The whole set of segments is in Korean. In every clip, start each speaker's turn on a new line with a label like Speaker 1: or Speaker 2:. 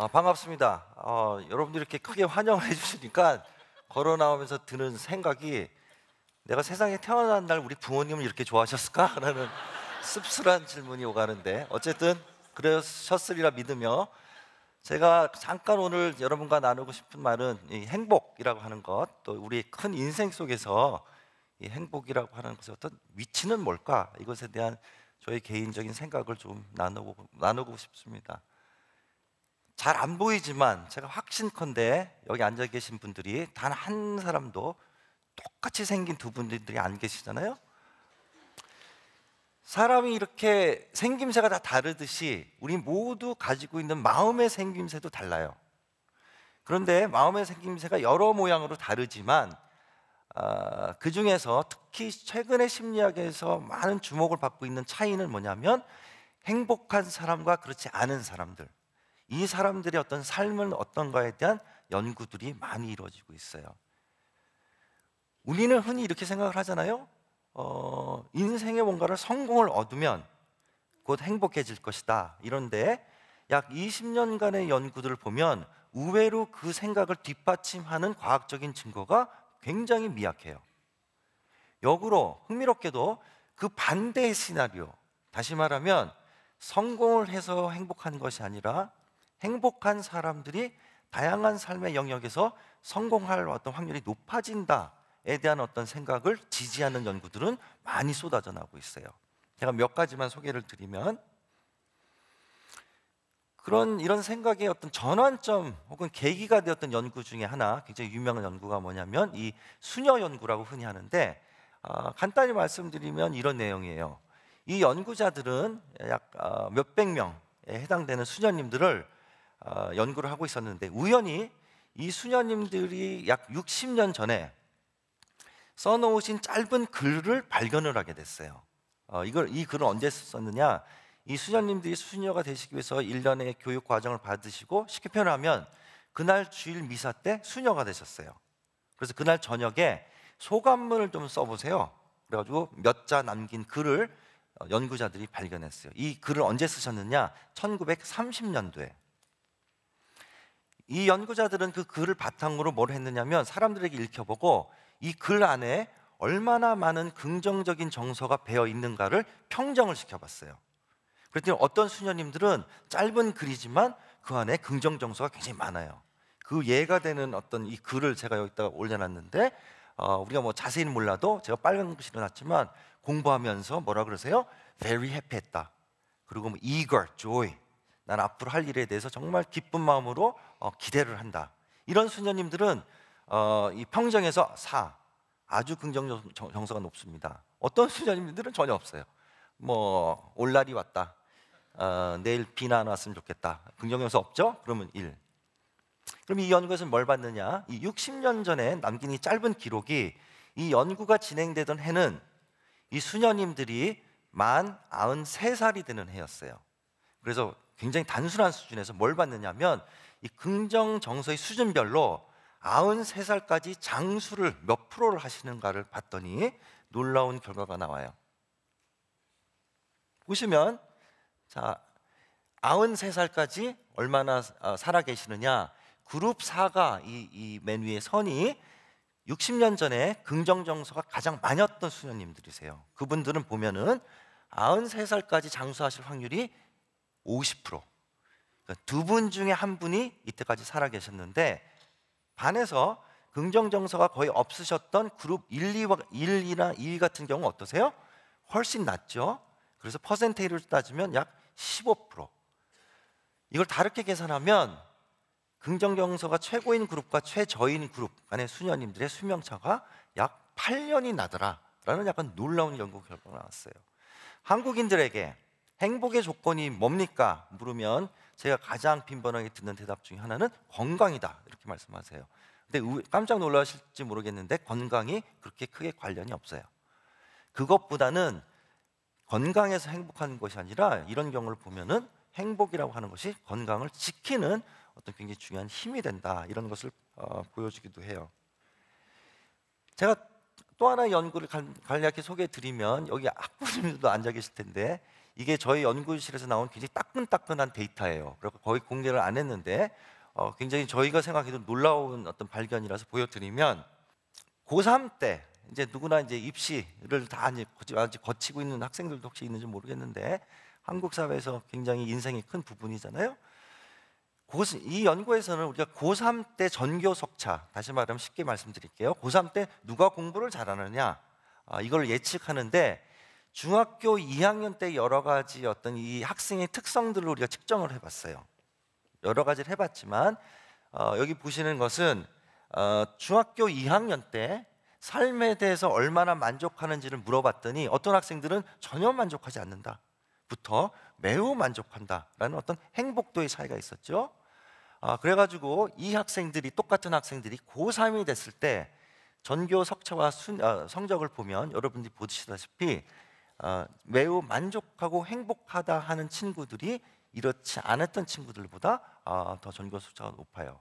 Speaker 1: 반갑습니다. 여러분들이 이렇게 크게 환영을 해주시니까 걸어 나오면서 드는 생각이 내가 세상에 태어난 날 우리 부모님을 이렇게 좋아하셨을까? 라는 씁쓸한 질문이 오가는데 어쨌든 그러셨으리라 믿으며 제가 잠깐 오늘 여러분과 나누고 싶은 말은 이 행복이라고 하는 것, 또 우리 큰 인생 속에서 이 행복이라고 하는 것의 어떤 위치는 뭘까? 이것에 대한 저의 개인적인 생각을 좀 나누고 싶습니다. 잘 안 보이지만 제가 확신컨대 여기 앉아 계신 분들이 단 한 사람도 똑같이 생긴 두 분들이 안 계시잖아요. 사람이 이렇게 생김새가 다 다르듯이 우리 모두 가지고 있는 마음의 생김새도 달라요. 그런데 마음의 생김새가 여러 모양으로 다르지만 그 중에서 특히 최근의 심리학에서 많은 주목을 받고 있는 차이는 뭐냐면 행복한 사람과 그렇지 않은 사람들, 이 사람들의 어떤 삶은 어떤가에 대한 연구들이 많이 이루어지고 있어요. 우리는 흔히 이렇게 생각을 하잖아요. 인생에 뭔가를 성공을 얻으면 곧 행복해질 것이다. 이런데 약 20년간의 연구들을 보면 의외로 그 생각을 뒷받침하는 과학적인 증거가 굉장히 미약해요. 역으로 흥미롭게도 그 반대의 시나리오, 다시 말하면 성공을 해서 행복한 것이 아니라 행복한 사람들이 다양한 삶의 영역에서 성공할 어떤 확률이 높아진다에 대한 어떤 생각을 지지하는 연구들은 많이 쏟아져 나오고 있어요. 제가 몇 가지만 소개를 드리면, 이런 생각의 어떤 전환점 혹은 계기가 되었던 연구 중에 하나, 굉장히 유명한 연구가 뭐냐면 이 수녀 연구라고 흔히 하는데, 간단히 말씀드리면 이런 내용이에요. 이 연구자들은 약 몇백 명에 해당되는 수녀님들을 연구를 하고 있었는데, 우연히 이 수녀님들이 약 60년 전에 써놓으신 짧은 글을 발견을 하게 됐어요. 이 글을 언제 썼느냐, 이 수녀님들이 수녀가 되시기 위해서 1년의 교육 과정을 받으시고, 쉽게 표현하면 그날 주일 미사 때 수녀가 되셨어요. 그래서 그날 저녁에 소감문을 좀 써보세요. 그래가지고 몇 자 남긴 글을 연구자들이 발견했어요. 이 글을 언제 쓰셨느냐, 1930년도에. 이 연구자들은 그 글을 바탕으로 뭘 했느냐면 사람들에게 읽혀보고 이 글 안에 얼마나 많은 긍정적인 정서가 배어 있는가를 평정을 시켜봤어요. 그랬더니 어떤 수녀님들은 짧은 글이지만 그 안에 긍정 정서가 굉장히 많아요. 그 예가 되는 어떤 이 글을 제가 여기다가 올려놨는데, 우리가 뭐 자세히는 몰라도 제가 빨간 글씨로 놨지만 공부하면서 뭐라 그러세요? Very happy 했다. 그리고 뭐 eager, joy, 난 앞으로 할 일에 대해서 정말 기쁜 마음으로 기대를 한다. 이런 수녀님들은 이 평정에서 4, 아주 긍정 정서가 높습니다. 어떤 수녀님들은 전혀 없어요. 뭐 올날이 왔다, 내일 비나 안 왔으면 좋겠다, 긍정 정서 없죠? 그러면 1. 그럼 이 연구에서는 뭘 봤느냐, 이 60년 전에 남긴 이 짧은 기록이 이 연구가 진행되던 해는 이 수녀님들이 만 93살이 되는 해였어요. 그래서 굉장히 단순한 수준에서 뭘 봤느냐면 이 긍정 정서의 수준별로 93살까지 장수를 몇 프로를 하시는가를 봤더니 놀라운 결과가 나와요. 보시면, 자, 93살까지 얼마나 살아 계시느냐, 그룹 4가 이 맨 위에 선이 60년 전에 긍정 정서가 가장 많았던 수녀님들이세요. 그분들은 보면은 93살까지 장수하실 확률이 50%. 그러니까 두 분 중에 한 분이 이때까지 살아 계셨는데, 반해서 긍정 정서가 거의 없으셨던 그룹 1, 2나 2 같은 경우 어떠세요? 훨씬 낮죠. 그래서 퍼센테이지를 따지면 약 15%. 이걸 다르게 계산하면 긍정 정서가 최고인 그룹과 최저인 그룹 간의 수녀님들의 수명차가 약 8년이 나더라라는 약간 놀라운 연구 결과가 나왔어요. 한국인들에게 행복의 조건이 뭡니까? 물으면 제가 가장 빈번하게 듣는 대답 중에 하나는 건강이다, 이렇게 말씀하세요. 근데 깜짝 놀라실지 모르겠는데 건강이 그렇게 크게 관련이 없어요. 그것보다는 건강해서 행복한 것이 아니라 이런 경우를 보면은 행복이라고 하는 것이 건강을 지키는 어떤 굉장히 중요한 힘이 된다, 이런 것을 보여주기도 해요. 제가 또 하나의 연구를 간략히 소개해 드리면, 여기 학부모님들도 앉아 계실 텐데, 이게 저희 연구실에서 나온 굉장히 따끈따끈한 데이터예요. 그래서 거의 공개를 안 했는데 굉장히 저희가 생각해도 놀라운 어떤 발견이라서 보여드리면, 고3 때 이제 누구나 이제 입시를 다 이제 아직 거치고 있는 학생들도 혹시 있는지 모르겠는데, 한국 사회에서 굉장히 인생의 큰 부분이잖아요. 이 연구에서는 우리가 고3 때 전교 석차, 다시 말하면 쉽게 말씀드릴게요. 고3 때 누가 공부를 잘하느냐, 이걸 예측하는데, 중학교 2학년 때 여러 가지 어떤 이 학생의 특성들을 우리가 측정을 해봤어요. 여러 가지를 해봤지만 여기 보시는 것은 중학교 2학년 때 삶에 대해서 얼마나 만족하는지를 물어봤더니, 어떤 학생들은 전혀 만족하지 않는다 부터 매우 만족한다라는 어떤 행복도의 차이가 있었죠. 그래가지고 이 학생들이, 똑같은 학생들이 고3이 됐을 때 전교 석차와 성적을 보면 여러분들이 보시다시피 매우 만족하고 행복하다 하는 친구들이 이렇지 않았던 친구들보다 더 전교 석차가 높아요.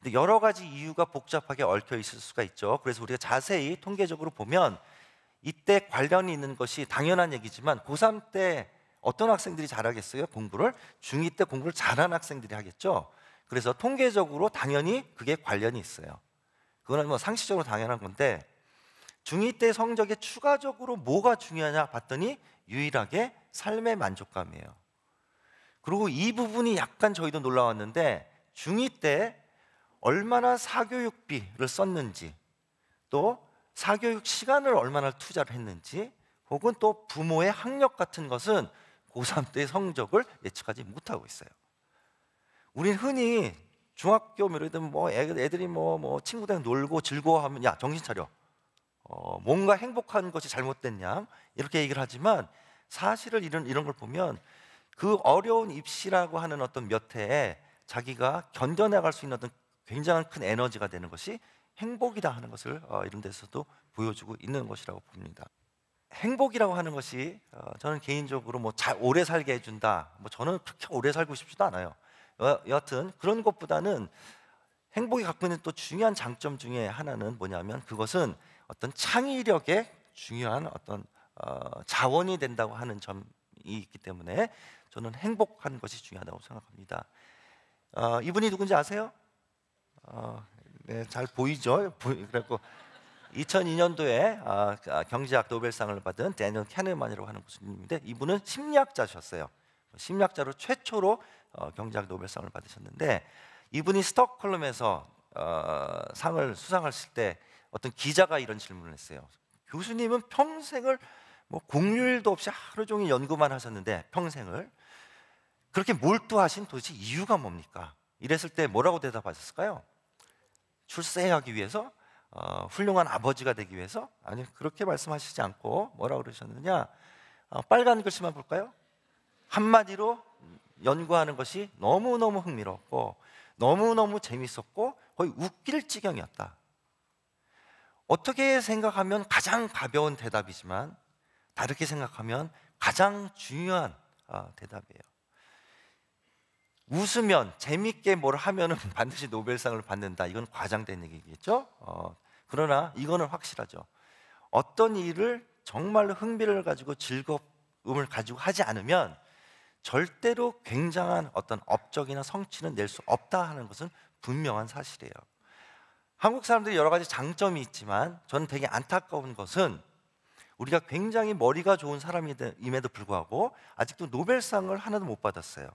Speaker 1: 근데 여러 가지 이유가 복잡하게 얽혀 있을 수가 있죠. 그래서 우리가 자세히 통계적으로 보면 이때 관련이 있는 것이 당연한 얘기지만, 고3 때 어떤 학생들이 잘하겠어요? 공부를. 중2 때 공부를 잘하는 학생들이 하겠죠. 그래서 통계적으로 당연히 그게 관련이 있어요. 그거는 뭐 상식적으로 당연한 건데, 중2 때 성적에 추가적으로 뭐가 중요하냐 봤더니 유일하게 삶의 만족감이에요. 그리고 이 부분이 약간 저희도 놀라웠는데, 중2 때 얼마나 사교육비를 썼는지, 또 사교육 시간을 얼마나 투자를 했는지, 혹은 또 부모의 학력 같은 것은 고3 때 성적을 예측하지 못하고 있어요. 우린 흔히 중학교 뭐 애들이 뭐 친구들이랑 놀고 즐거워하면, 야 정신 차려, 뭔가 행복한 것이 잘못됐냐, 이렇게 얘기를 하지만, 사실은 이런 걸 보면 그 어려운 입시라고 하는 어떤 몇 해에 자기가 견뎌나갈 수 있는 어떤 굉장한 큰 에너지가 되는 것이 행복이다 하는 것을 이런 데서도 보여주고 있는 것이라고 봅니다. 행복이라고 하는 것이 저는 개인적으로 뭐 오래 살게 해준다, 뭐 저는 그렇게 오래 살고 싶지도 않아요. 여하튼 그런 것보다는 행복이 갖고 있는 또 중요한 장점 중에 하나는 뭐냐면, 그것은 어떤 창의력의 중요한 어떤 자원이 된다고 하는 점이 있기 때문에 저는 행복한 것이 중요하다고 생각합니다. 이분이 누군지 아세요? 네, 잘 보이죠? 그래갖고 2002년도에 경제학 노벨상을 받은 데니얼 kahneman이라고 하는 교수님인데, 이분은 심리학자셨어요. 심리학자로 최초로 경제학 노벨상을 받으셨는데, 이분이 스톡홀름에서 상을 수상하실 때 어떤 기자가 이런 질문을 했어요. 교수님은 평생을 뭐 공휴일도 없이 하루 종일 연구만 하셨는데, 평생을 그렇게 몰두하신 도대체 이유가 뭡니까? 이랬을 때 뭐라고 대답하셨을까요? 출세하기 위해서? 훌륭한 아버지가 되기 위해서? 아니, 그렇게 말씀하시지 않고 뭐라고 그러셨느냐, 빨간 글씨만 볼까요? 한마디로 연구하는 것이 너무너무 흥미롭고 너무너무 재밌었고 거의 웃길 지경이었다. 어떻게 생각하면 가장 가벼운 대답이지만, 다르게 생각하면 가장 중요한 대답이에요. 웃으면, 재밌게 뭘 하면은 반드시 노벨상을 받는다, 이건 과장된 얘기겠죠. 그러나 이거는 확실하죠. 어떤 일을 정말로 흥미를 가지고 즐거움을 가지고 하지 않으면 절대로 굉장한 어떤 업적이나 성취는 낼 수 없다 하는 것은 분명한 사실이에요. 한국 사람들이 여러 가지 장점이 있지만, 저는 되게 안타까운 것은 우리가 굉장히 머리가 좋은 사람임에도 불구하고 아직도 노벨상을 하나도 못 받았어요.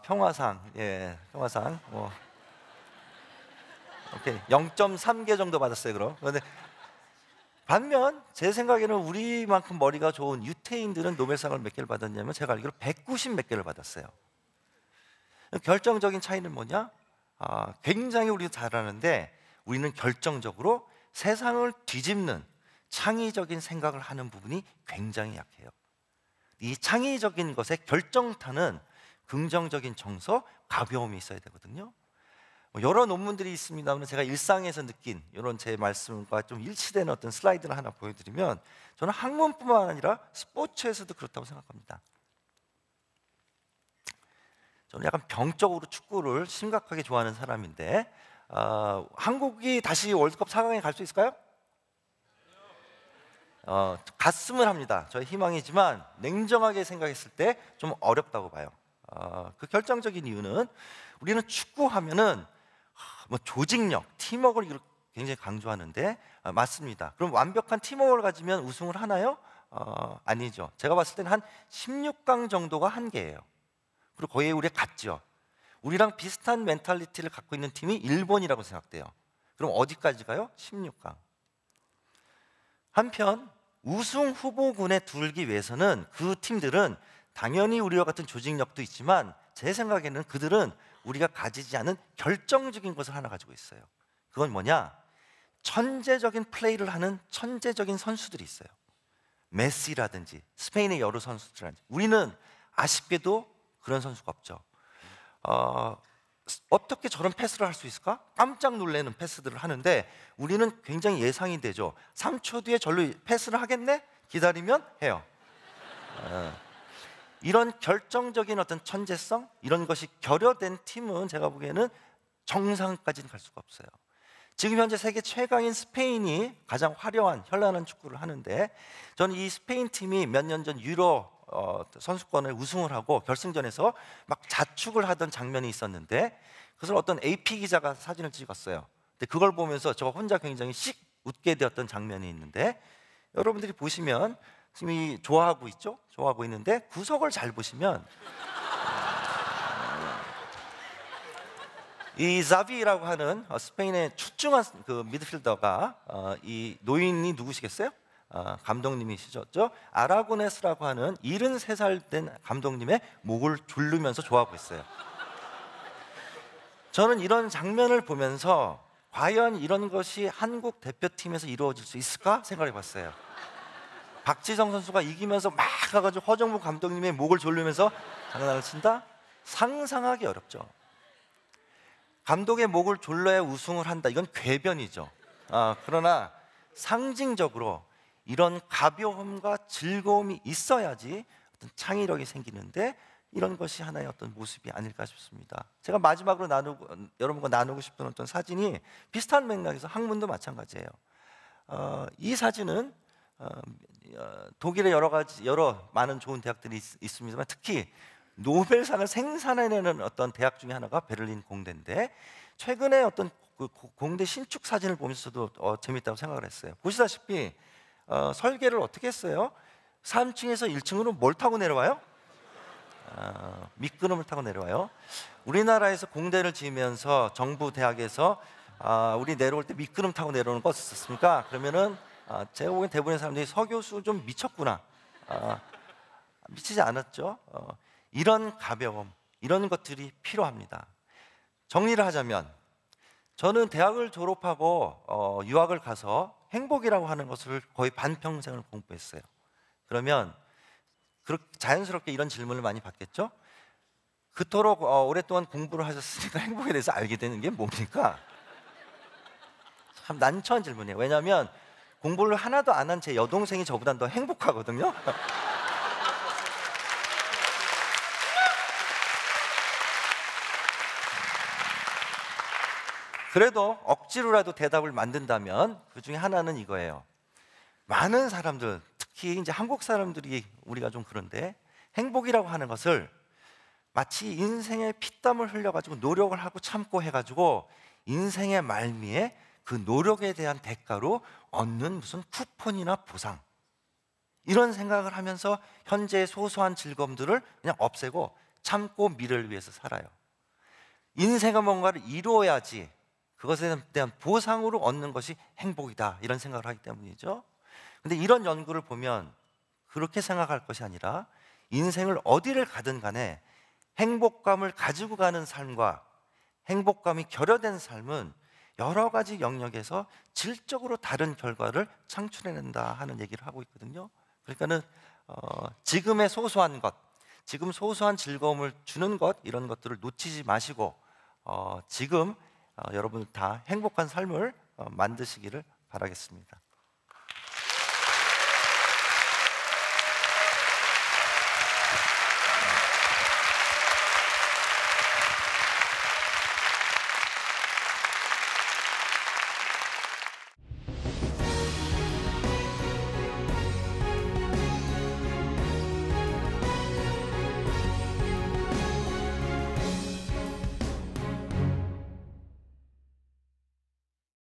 Speaker 1: 평화상, 평화상 뭐 오케이, 0.3개 정도 받았어요. 그런데 반면 제 생각에는 우리만큼 머리가 좋은 유태인들은 노벨상을 몇 개를 받았냐면, 제가 알기로 190 몇 개를 받았어요. 결정적인 차이는 뭐냐? 굉장히 우리도 잘하는데, 우리는 결정적으로 세상을 뒤집는 창의적인 생각을 하는 부분이 굉장히 약해요. 이 창의적인 것의 결정타는 긍정적인 정서, 가벼움이 있어야 되거든요. 여러 논문들이 있습니다만, 제가 일상에서 느낀 이런 제 말씀과 좀 일치되는 어떤 슬라이드를 하나 보여드리면, 저는 학문뿐만 아니라 스포츠에서도 그렇다고 생각합니다. 저는 약간 병적으로 축구를 심각하게 좋아하는 사람인데, 한국이 다시 월드컵 4강에 갈 수 있을까요? 갔으면 합니다. 저의 희망이지만 냉정하게 생각했을 때 좀 어렵다고 봐요. 그 결정적인 이유는 우리는 축구하면은 뭐 조직력, 팀워크를 굉장히 강조하는데 맞습니다. 그럼 완벽한 팀워크를 가지면 우승을 하나요? 아니죠. 제가 봤을 때는 한 16강 정도가 한계예요. 그리고 거의 우리가 같죠. 우리랑 비슷한 멘탈리티를 갖고 있는 팀이 일본이라고 생각돼요. 그럼 어디까지 가요? 16강. 한편 우승 후보군에 들기 위해서는 그 팀들은 당연히 우리와 같은 조직력도 있지만 제 생각에는 그들은 우리가 가지지 않은 결정적인 것을 하나 가지고 있어요. 그건 뭐냐? 천재적인 플레이를 하는 천재적인 선수들이 있어요. 메시라든지 스페인의 여러 선수들이라든지. 우리는 아쉽게도 그런 선수가 없죠. 어떻게 저런 패스를 할 수 있을까? 깜짝 놀라는 패스들을 하는데 우리는 굉장히 예상이 되죠. 3초 뒤에 절로 패스를 하겠네? 기다리면 해요. 이런 결정적인 어떤 천재성, 이런 것이 결여된 팀은 제가 보기에는 정상까지는 갈 수가 없어요. 지금 현재 세계 최강인 스페인이 가장 화려한 현란한 축구를 하는데 저는 이 스페인 팀이 몇 년 전 유로 선수권을 우승을 하고 결승전에서 막 자축을 하던 장면이 있었는데 그것을 어떤 AP 기자가 사진을 찍었어요. 근데 그걸 보면서 저 혼자 굉장히 씩 웃게 되었던 장면이 있는데 여러분들이 보시면 지금 이 좋아하고 있죠? 좋아하고 있는데 구석을 잘 보시면 이 자비라고 하는 스페인의 출중한 그 미드필더가 이 노인이 누구시겠어요? 감독님이시죠. 아라고네스라고 하는 73살 된 감독님의 목을 조르면서 좋아하고 있어요. 저는 이런 장면을 보면서 과연 이런 것이 한국 대표팀에서 이루어질 수 있을까 생각해 봤어요. 박지성 선수가 이기면서 막 가가지고 허정무 감독님의 목을 조르면서 장난을 친다? 상상하기 어렵죠. 감독의 목을 졸라야 우승을 한다. 이건 궤변이죠. 그러나 상징적으로 이런 가벼움과 즐거움이 있어야지 어떤 창의력이 생기는데 이런 것이 하나의 어떤 모습이 아닐까 싶습니다. 제가 마지막으로 여러분과 나누고 싶은 어떤 사진이 비슷한 맥락에서 학문도 마찬가지예요. 이 사진은 독일의 여러 많은 좋은 대학들이 있습니다만 특히 노벨상을 생산해내는 어떤 대학 중에 하나가 베를린 공대인데 최근에 어떤 그 공대 신축 사진을 보면서 저도 재밌다고 생각을 했어요. 보시다시피 설계를 어떻게 했어요? 3층에서 1층으로 뭘 타고 내려와요? 미끄럼을 타고 내려와요. 우리나라에서 공대를 지으면서 정부 대학에서 우리 내려올 때 미끄럼 타고 내려오는 거 없었습니까? 그러면은 제가 보기엔 대부분의 사람들이 서교수 좀 미쳤구나. 미치지 않았죠. 이런 가벼움, 이런 것들이 필요합니다. 정리를 하자면 저는 대학을 졸업하고 유학을 가서 행복이라고 하는 것을 거의 반평생을 공부했어요. 그러면 자연스럽게 이런 질문을 많이 받겠죠? 그토록 오랫동안 공부를 하셨으니까 행복에 대해서 알게 되는 게 뭡니까? 참 난처한 질문이에요. 왜냐하면 공부를 하나도 안 한 제 여동생이 저보다 더 행복하거든요. 그래도 억지로라도 대답을 만든다면 그 중에 하나는 이거예요. 많은 사람들, 특히 이제 한국 사람들이 우리가 좀 그런데 행복이라고 하는 것을 마치 인생의 피땀을 흘려가지고 노력을 하고 참고 해가지고 인생의 말미에 그 노력에 대한 대가로 얻는 무슨 쿠폰이나 보상 이런 생각을 하면서 현재의 소소한 즐거움들을 그냥 없애고 참고 미래를 위해서 살아요. 인생의 뭔가를 이루어야지 그것에 대한 보상으로 얻는 것이 행복이다 이런 생각을 하기 때문이죠. 근데 이런 연구를 보면 그렇게 생각할 것이 아니라 인생을 어디를 가든 간에 행복감을 가지고 가는 삶과 행복감이 결여된 삶은 여러 가지 영역에서 질적으로 다른 결과를 창출해낸다 하는 얘기를 하고 있거든요. 그러니까는 지금의 소소한 것, 지금 소소한 즐거움을 주는 것 이런 것들을 놓치지 마시고 지금 여러분 다 행복한 삶을 만드시기를 바라겠습니다.